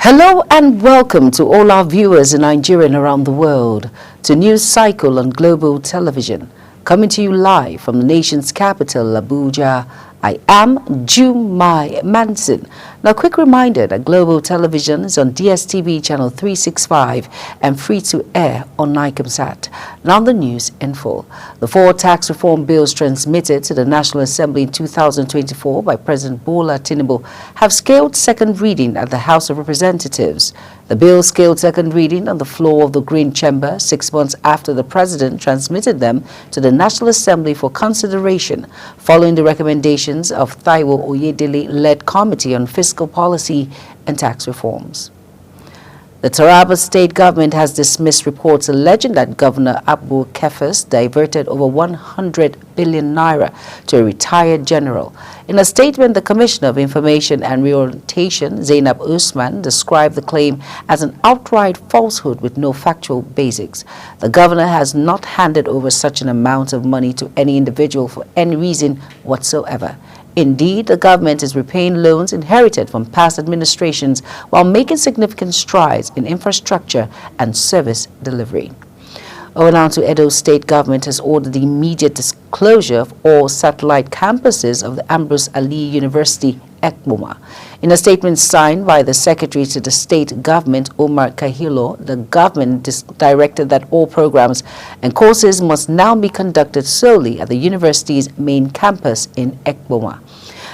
Hello and welcome to all our viewers in Nigeria and around the world to News Cycle on Global Television, coming to you live from the nation's capital, Abuja. I am Jumai Manson. Now, a quick reminder that Global Television is on DSTV channel 365 and free to air on Nicomsat. Now, the news in full. The 4 tax reform bills transmitted to the National Assembly in 2024 by President Bola Tinubu have scaled second reading at the House of Representatives. The bill scaled second reading on the floor of the Green Chamber 6 months after the President transmitted them to the National Assembly for consideration, following the recommendations of Taiwo Oyedele-led Committee on Fiscal Policy and Tax Reforms. The Taraba state government has dismissed reports alleging that Governor Abu Kefas diverted over 100 billion naira to a retired general. In a statement, the Commissioner of Information and Reorientation, Zainab Usman, described the claim as an outright falsehood with no factual basics. The governor has not handed over such an amount of money to any individual for any reason whatsoever. Indeed, the government is repaying loans inherited from past administrations while making significant strides in infrastructure and service delivery. Over now to Edo State Government has ordered the immediate disclosure of all satellite campuses of the Ambrose Ali University, Ekpoma. In a statement signed by the Secretary to the State Government, Omar Kahilo, the government directed that all programs and courses must now be conducted solely at the university's main campus in Ekpoma.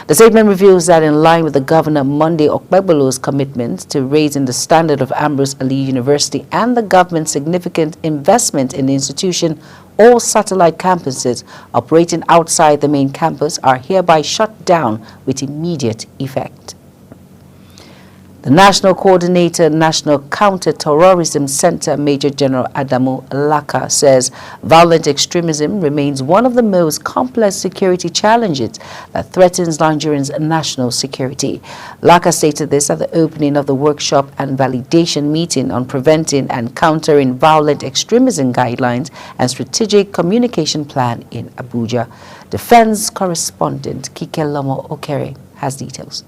The statement reveals that in line with the Governor Monday Okpebolo's commitment to raising the standard of Ambrose Ali University and the government's significant investment in the institution, all satellite campuses operating outside the main campus are hereby shut down with immediate effect. The National Coordinator, National Counter-Terrorism Center, Major General Adamu Laka, says violent extremism remains one of the most complex security challenges that threatens Nigerians' national security. Laka stated this at the opening of the workshop and validation meeting on preventing and countering violent extremism guidelines and strategic communication plan in Abuja. Defense correspondent Kike Lomo Okere has details.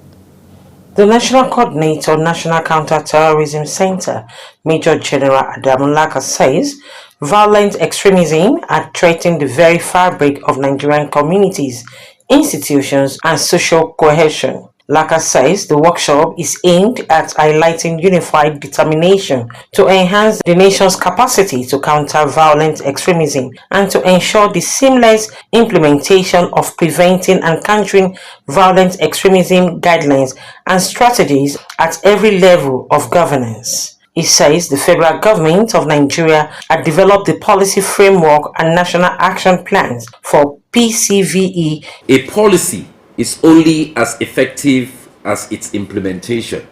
The National Coordinator, National Counter-Terrorism Center, Major General Adamu Laka, says violent extremism are threatening the very fabric of Nigerian communities, institutions, and social cohesion. Laka says the workshop is aimed at highlighting unified determination to enhance the nation's capacity to counter violent extremism and to ensure the seamless implementation of preventing and countering violent extremism guidelines and strategies at every level of governance. He says the federal government of Nigeria had developed the policy framework and national action plans for PCVE. A policy is only as effective as its implementation.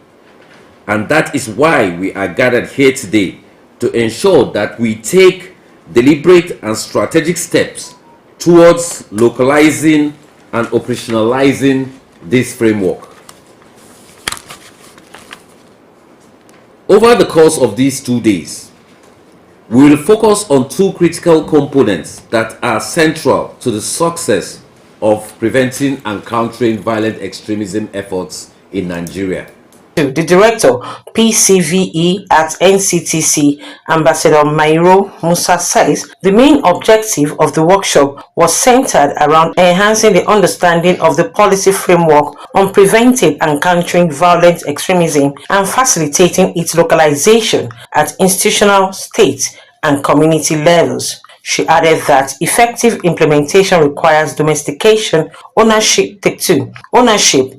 And that is why we are gathered here today to ensure that we take deliberate and strategic steps towards localizing and operationalizing this framework. Over the course of these 2 days, we will focus on 2 critical components that are central to the success of preventing and countering violent extremism efforts in Nigeria. The Director, PCVE at NCTC, Ambassador Mairo Musa, says the main objective of the workshop was centered around enhancing the understanding of the policy framework on preventing and countering violent extremism and facilitating its localization at institutional, state, and community levels. She added that effective implementation requires domestication, ownership,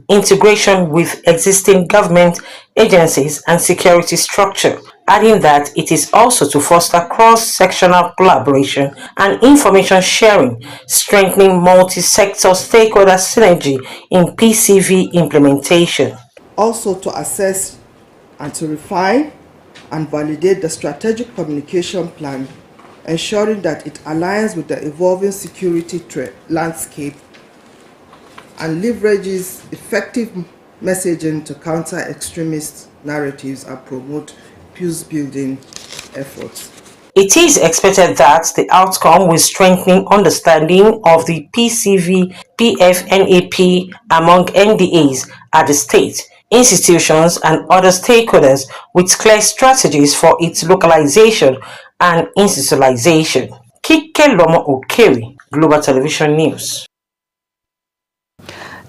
integration with existing government agencies and security structure, adding that it is also to foster cross-sectional collaboration and information sharing, strengthening multi-sector stakeholder synergy in PCV implementation. Also to assess and to refine and validate the strategic communication plan, ensuring that it aligns with the evolving security landscape and leverages effective messaging to counter extremist narratives and promote peace-building efforts. It is expected that the outcome will strengthen understanding of the PCV PFNAP among NDAs at the state, institutions, and other stakeholders with clear strategies for its localization and institutionalization. Kike Lomo Okeri, Global Television News.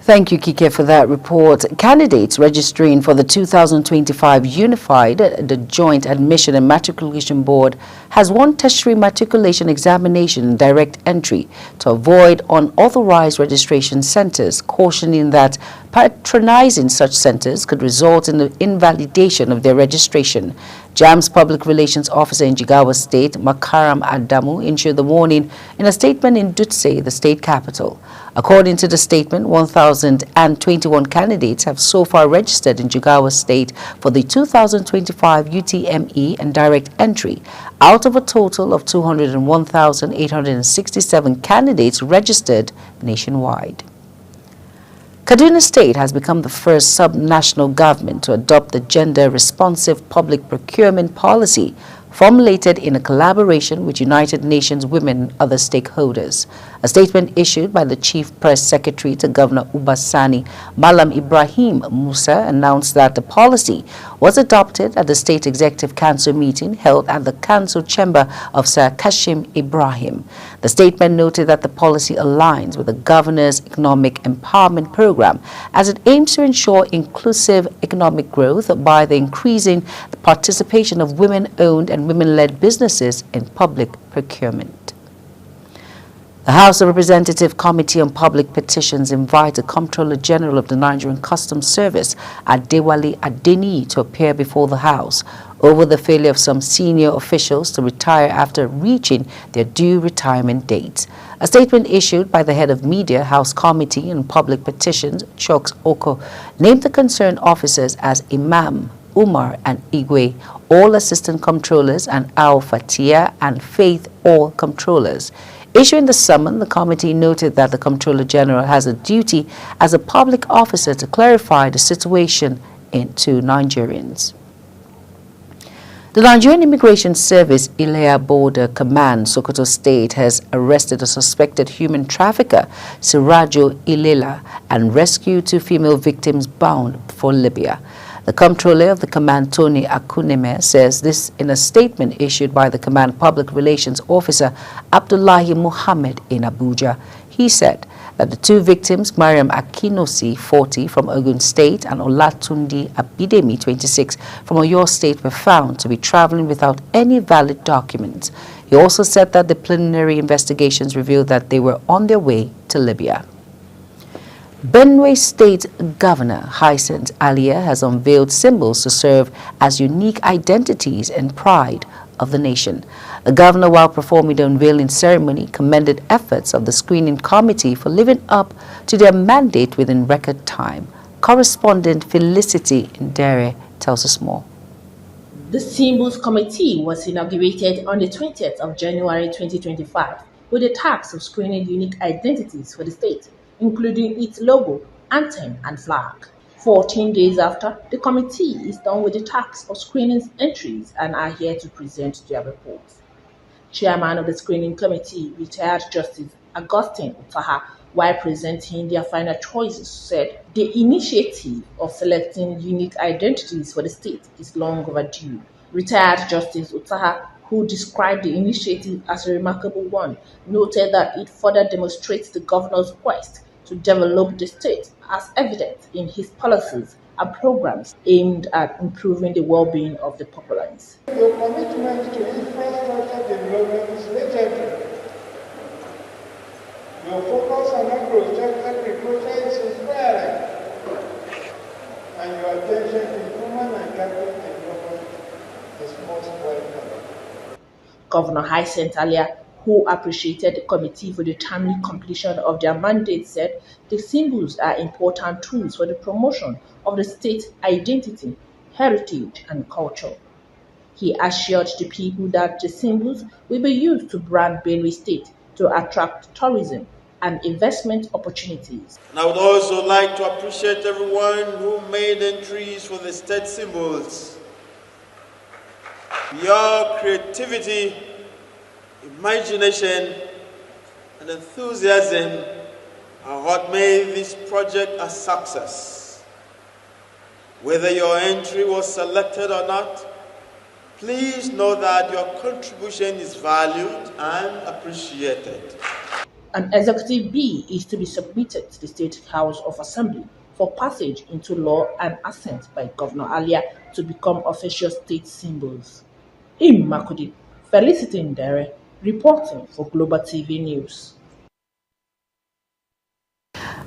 Thank you, Kike, for that report. Candidates registering for the 2025 Unified, the Joint Admission and Matriculation Board, has one tertiary matriculation examination and direct entry to avoid unauthorized registration centers, cautioning that patronizing such centers could result in the invalidation of their registration. JAM's Public Relations Officer in Jigawa State, Makaram Adamu, issued the warning in a statement in Dutse, the state capital. According to the statement, 1,021 candidates have so far registered in Jigawa State for the 2025 UTME and direct entry, out of a total of 201,867 candidates registered nationwide. Kaduna State has become the first sub-national government to adopt the gender-responsive public procurement policy formulated in a collaboration with United Nations Women and other stakeholders. A statement issued by the Chief Press Secretary to Governor Uba Sani, Malam Ibrahim Musa, announced that the policy was adopted at the State Executive Council meeting held at the Council Chamber of Sir Kashim Ibrahim. The statement noted that the policy aligns with the Governor's Economic Empowerment Program as it aims to ensure inclusive economic growth by the increasing the participation of women-owned and women-led businesses in public procurement. The House of Representatives Committee on Public Petitions invited Comptroller General of the Nigerian Customs Service, Adewale Adeniyi, to appear before the House over the failure of some senior officials to retire after reaching their due retirement dates. A statement issued by the head of Media, House Committee on Public Petitions, Chuks Oko, named the concerned officers as Imam, Umar and Igwe, all assistant comptrollers, and Al Fatia and Faith, all comptrollers. Issuing the summons, the committee noted that the Comptroller General has a duty as a public officer to clarify the situation to Nigerians. The Nigerian Immigration Service Ilea Border Command, Sokoto State, has arrested a suspected human trafficker, Sirajo Ilela, and rescued 2 female victims bound for Libya. The Comptroller of the Command, Tony Akuneme, says this in a statement issued by the Command Public Relations Officer, Abdullahi Muhammad, in Abuja. He said that the 2 victims, Mariam Akinosi, 40, from Ogun State, and Olatundi Abidemi, 26, from Oyo State, were found to be traveling without any valid documents. He also said that the preliminary investigations revealed that they were on their way to Libya. Benue State Governor Hyacinth Alia has unveiled symbols to serve as unique identities and pride of the nation. The governor, while performing the unveiling ceremony, commended efforts of the screening committee for living up to their mandate within record time. Correspondent Felicity Ndere tells us more. The Symbols Committee was inaugurated on the 20th of January 2025 with the task of screening unique identities for the state, including its logo, anthem, and flag. 14 days after, the committee is done with the task of screening entries and are here to present their reports. Chairman of the screening committee, retired Justice Augustine Utaha, while presenting their final choices, said the initiative of selecting unique identities for the state is long overdue. Retired Justice Utaha, who described the initiative as a remarkable one, noted that it further demonstrates the governor's quest to develop the state, as evident in his policies and programs aimed at improving the well-being of the populace. Your commitment to infrastructure development is legendary. Your focus on agriculture is inspiring, and your attention to human and capital development is most welcome. Governor Hyacinth Alia, who appreciated the committee for the timely completion of their mandate, said the symbols are important tools for the promotion of the state's identity, heritage, and culture. He assured the people that the symbols will be used to brand Benue State to attract tourism and investment opportunities. And I would also like to appreciate everyone who made entries for the state symbols. Your creativity, imagination, and enthusiasm are what made this project a success. Whether your entry was selected or not, please know that your contribution is valued and appreciated. An executive bill is to be submitted to the State House of Assembly for passage into law and assent by Governor Alia to become official state symbols. Im Makudi, Felicity Ndere, reporting for Global TV News.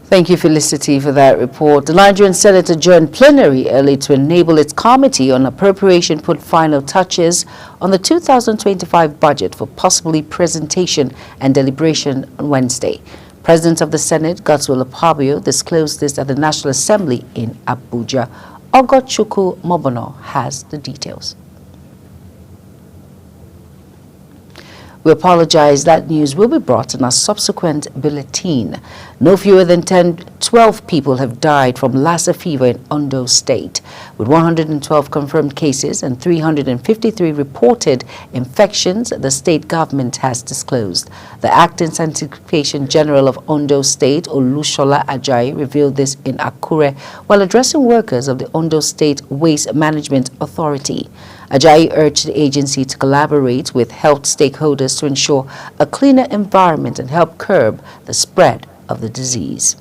Thank you, Felicity, for that report. The Nigerian Senate adjourned plenary early to enable its committee on appropriation put final touches on the 2025 budget for possibly presentation and deliberation on Wednesday. President of the Senate, Godswill Akpabio, disclosed this at the National Assembly in Abuja. Ogochukwu Mobono has the details. We apologize. That news will be brought in our subsequent bulletin. No fewer than 12 people have died from Lassa fever in Ondo State, with 112 confirmed cases and 353 reported infections, the state government has disclosed. The acting scientific patient general of Ondo State, Olushola Ajayi, revealed this in Akure while addressing workers of the Ondo State Waste Management Authority. Ajayi urged the agency to collaborate with health stakeholders to ensure a cleaner environment and help curb the spread of the disease.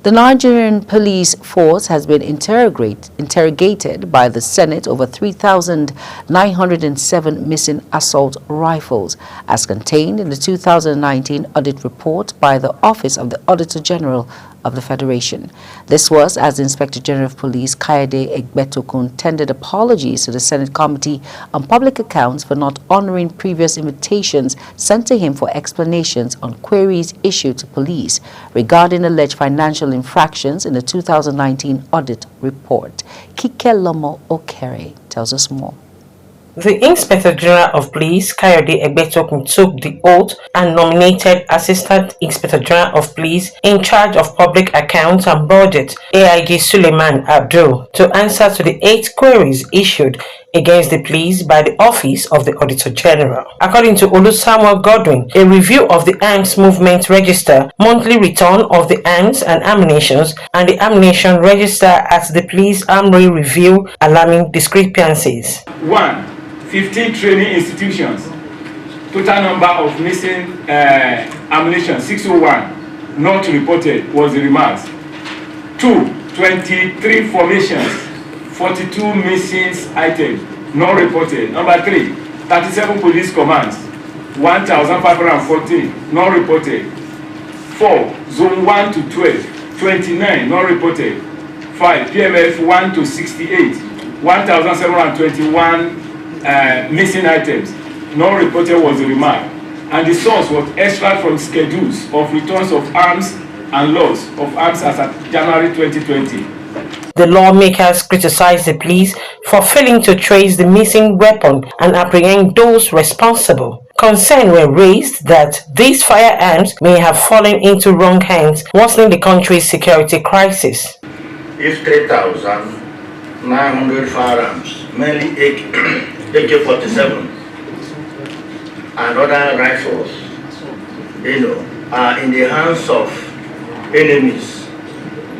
The Nigerian police force has been interrogated by the Senate over 3,907 missing assault rifles, as contained in the 2019 audit report by the Office of the Auditor General of the Federation. This was as Inspector General of Police Kayode Egbetokun tendered apologies to the Senate Committee on Public Accounts for not honoring previous invitations sent to him for explanations on queries issued to police regarding alleged financial infractions in the 2019 audit report. Kike Lomo Okere tells us more. The Inspector General of Police, Kayode Egbetokun, took the oath and nominated Assistant Inspector General of Police in charge of public accounts and budget, AIG Suleiman Abdul, to answer to the 8 queries issued against the police by the Office of the Auditor General. According to Olu Samuel Godwin, a review of the Arms Movement Register, monthly return of the arms and ammunitions, and the ammunition register at the Police Armory review alarming discrepancies. 1. 15 training institutions. Total number of missing ammunition 601 not reported was the remarks. 2. 23 formations, 42 missing items not reported. Number 3. 37 police commands, 1,514 not reported. 4. Zone 1 to 12, 29 not reported. 5. PMF 1 to 68, 1,721 missing items not reported was the remark, and the source was extract from schedules of returns of arms and loss of arms as at January 2020. The lawmakers criticized the police for failing to trace the missing weapon and apprehend those responsible. Concerns were raised that these firearms may have fallen into wrong hands, worsening the country's security crisis. If 3,900 firearms, mainly AK-47 and other rifles, are in the hands of enemies,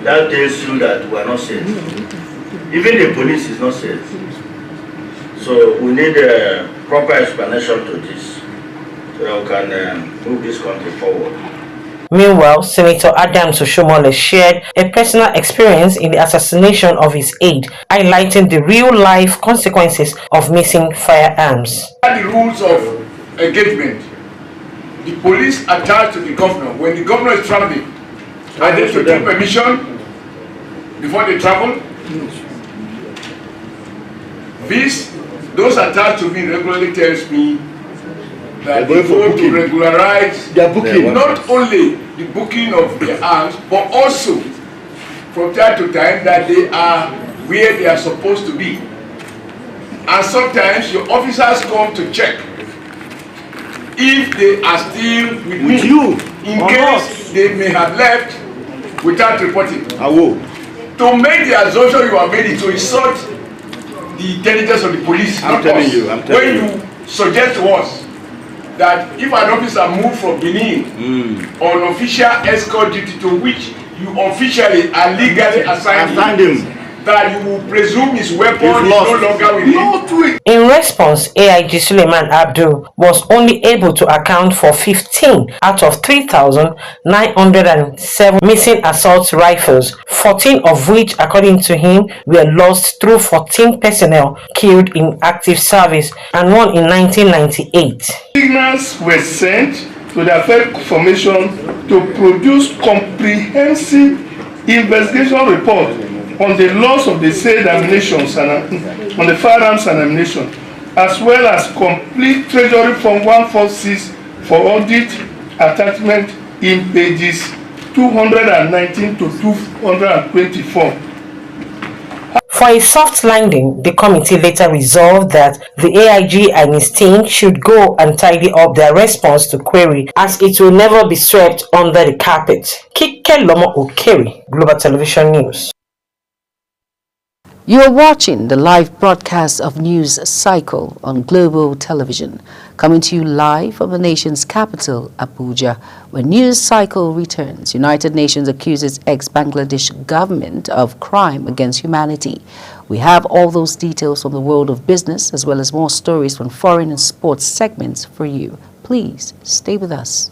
that tells you that we are not safe. Even the police is not safe. So we need a proper explanation to this, so that we can move this country forward. Meanwhile, Senator Adams Oshomole shared a personal experience in the assassination of his aide, highlighting the real-life consequences of missing firearms. The rules of engagement. The police attached to the governor. When the governor is traveling, are they to take permission before they travel? Those attached to me regularly tells me that they go to regularize their booking, not only the booking of their arms, but also from time to time that they are where they are supposed to be. And sometimes your officers come to check if they are still with you, in case they may have left without reporting. To make the assumption you are made to insult the intelligence of the police, when you suggest to us that if an officer moved from Benin on official escort duty to which you officially are legally assigned him, that you will presume his weapon is no longer with him. In response, AIG Suleiman Abdul was only able to account for 15 out of 3,907 missing assault rifles, 14 of which, according to him, were lost through 14 personnel killed in active service and one in 1998. Signals were sent to the Affairs Formation to produce comprehensive investigation report on the loss of the said ammunition and on the firearms and ammunition, as well as complete Treasury Form 146 for audit attachment in pages 219 to 224. For a soft landing, the committee later resolved that the AIG and his team should go and tidy up their response to query, as it will never be swept under the carpet. Kike Lomo Okeri, Global Television News. You are watching the live broadcast of News Cycle on Global Television, coming to you live from the nation's capital, Abuja, where News Cycle returns. United Nations accuses ex-Bangladesh government of crime against humanity. We have all those details from the world of business, as well as more stories from foreign and sports segments for you. Please stay with us.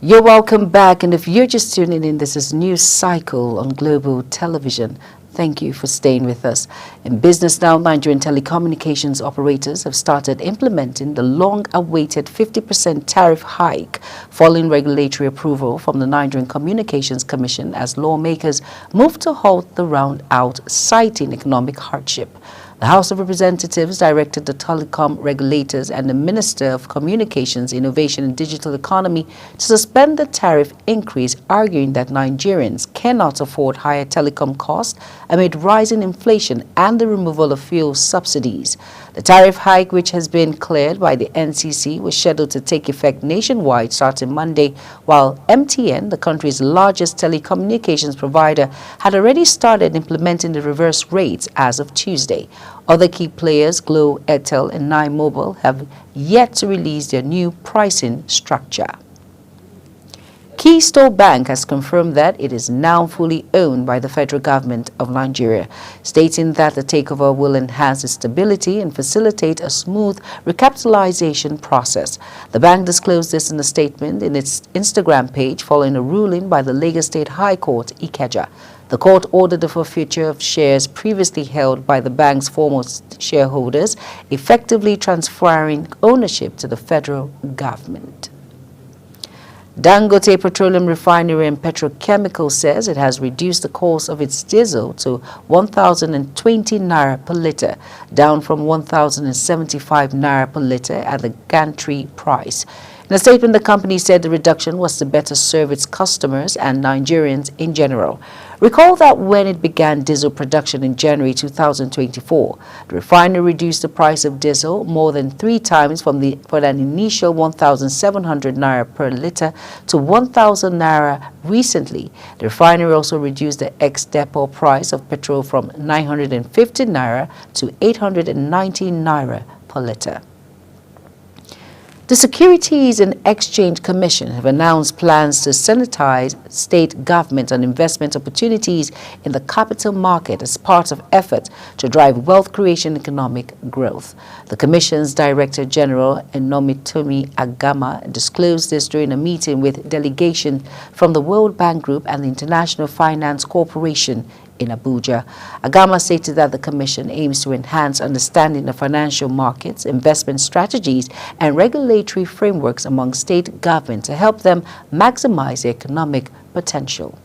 You're welcome back, and if you're just tuning in, this is News Cycle on Global Television. Thank you for staying with us. In business now, Nigerian telecommunications operators have started implementing the long-awaited 50% tariff hike following regulatory approval from the Nigerian Communications Commission as lawmakers move to halt the round-out, citing economic hardship. The House of Representatives directed the telecom regulators and the Minister of Communications, Innovation and Digital Economy to suspend the tariff increase, arguing that Nigerians cannot afford higher telecom costs amid rising inflation and the removal of fuel subsidies. The tariff hike, which has been cleared by the NCC, was scheduled to take effect nationwide starting Monday, while MTN, the country's largest telecommunications provider, had already started implementing the reverse rates as of Tuesday. Other key players, Glo, Airtel, and Nine Mobile, have yet to release their new pricing structure. Keystone Bank has confirmed that it is now fully owned by the federal government of Nigeria, stating that the takeover will enhance its stability and facilitate a smooth recapitalization process. The bank disclosed this in a statement in its Instagram page following a ruling by the Lagos State High Court, Ikeja. The court ordered the forfeiture of shares previously held by the bank's foremost shareholders, effectively transferring ownership to the federal government. Dangote Petroleum Refinery and Petrochemical says it has reduced the cost of its diesel to 1,020 naira per litre, down from 1,075 naira per litre at the gantry price. In a statement, the company said the reduction was to better serve its customers and Nigerians in general. Recall that when it began diesel production in January 2024, the refinery reduced the price of diesel more than 3 times for an initial 1,700 naira per litre to 1,000 naira recently. The refinery also reduced the ex-depot price of petrol from 950 naira to 890 naira per litre. The Securities and Exchange Commission have announced plans to sanitize state government and investment opportunities in the capital market as part of efforts to drive wealth creation and economic growth. The Commission's Director General, Enomitomi Agama, disclosed this during a meeting with delegations from the World Bank Group and the International Finance Corporation in Abuja. Agama stated that the Commission aims to enhance understanding of financial markets, investment strategies, and regulatory frameworks among state governments to help them maximize their economic potential.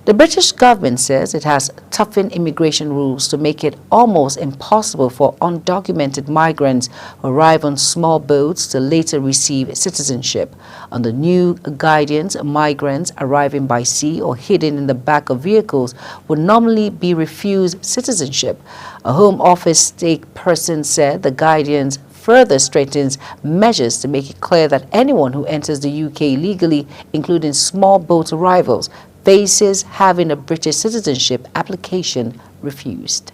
The British government says it has toughened immigration rules to make it almost impossible for undocumented migrants who arrive on small boats to later receive citizenship. Under new guidance, migrants arriving by sea or hidden in the back of vehicles would normally be refused citizenship. A Home Office spokesperson said the guidance further strengthens measures to make it clear that anyone who enters the UK legally, including small boat arrivals, faces having a British citizenship application refused.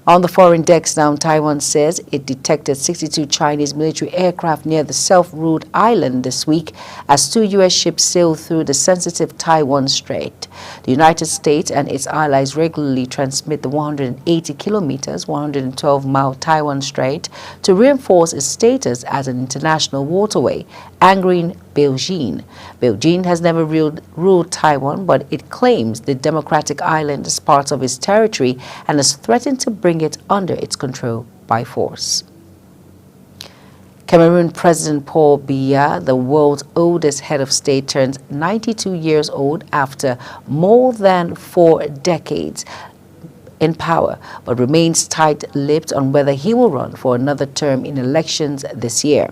On the foreign decks now, Taiwan says it detected 62 Chinese military aircraft near the self-ruled island this week as 2 U.S. ships sailed through the sensitive Taiwan Strait. The United States and its allies regularly transmit the 180 kilometers, 112-mile Taiwan Strait to reinforce its status as an international waterway, angering Beijing. Beijing has never ruled Taiwan, but it claims the democratic island is part of its territory and has threatened to bring it under its control by force. Cameroon President Paul Biya, the world's oldest head of state, turns 92 years old after more than 4 decades in power, but remains tight-lipped on whether he will run for another term in elections this year.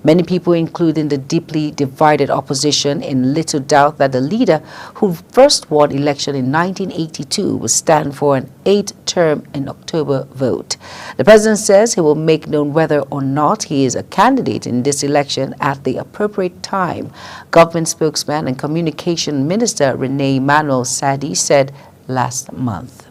Many people, including the deeply divided opposition, in little doubt that the leader who first won election in 1982 will stand for an 8th term in October vote. The president says he will make known whether or not he is a candidate in this election at the appropriate time. Government spokesman and communication minister Rene Emmanuel Sadi said last month.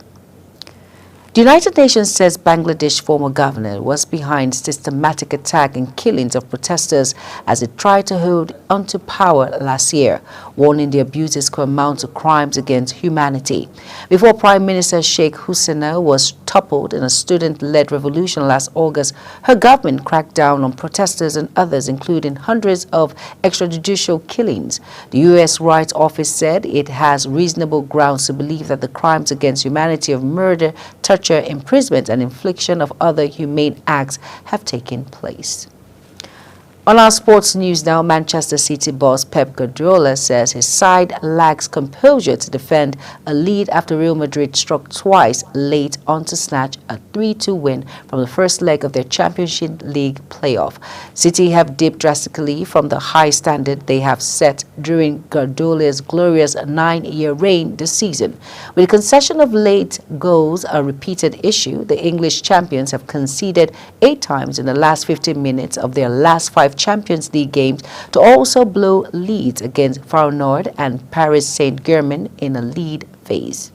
The United Nations says Bangladesh former governor was behind systematic attack and killings of protesters as it tried to hold onto power last year, warning the abuses could amount to crimes against humanity. Before Prime Minister Sheikh Hasina was toppled in a student-led revolution last August, her government cracked down on protesters and others, including hundreds of extrajudicial killings. The U.S. Rights Office said it has reasonable grounds to believe that the crimes against humanity of murder, torture, imprisonment, and infliction of other humane acts have taken place. On our sports news now, Manchester City boss Pep Guardiola says his side lacks composure to defend a lead after Real Madrid struck twice late on to snatch a 3-2 win from the first leg of their Championship League playoff. City have dipped drastically from the high standard they have set during Guardiola's glorious 9-year reign this season. With the concession of late goals a repeated issue, the English champions have conceded 8 times in the last 15 minutes of their last 5 Champions League games to also blow leads against Feyenoord and Paris Saint-Germain in a lead phase.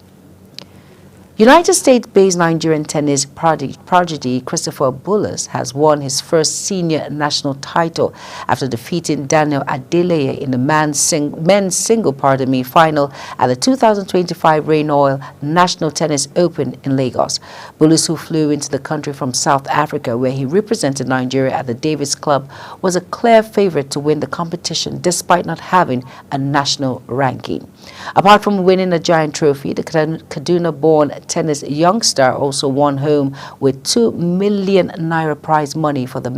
United States-based Nigerian tennis prodigy Christopher Bullis has won his first senior national title after defeating Daniel Adeleye in the men's single final at the 2025 Rain Oil National Tennis Open in Lagos. Bullis, who flew into the country from South Africa, where he represented Nigeria at the Davis Club, was a clear favorite to win the competition despite not having a national ranking. Apart from winning a giant trophy, the Kaduna-born tennis youngster also won home with 2 million naira prize money for the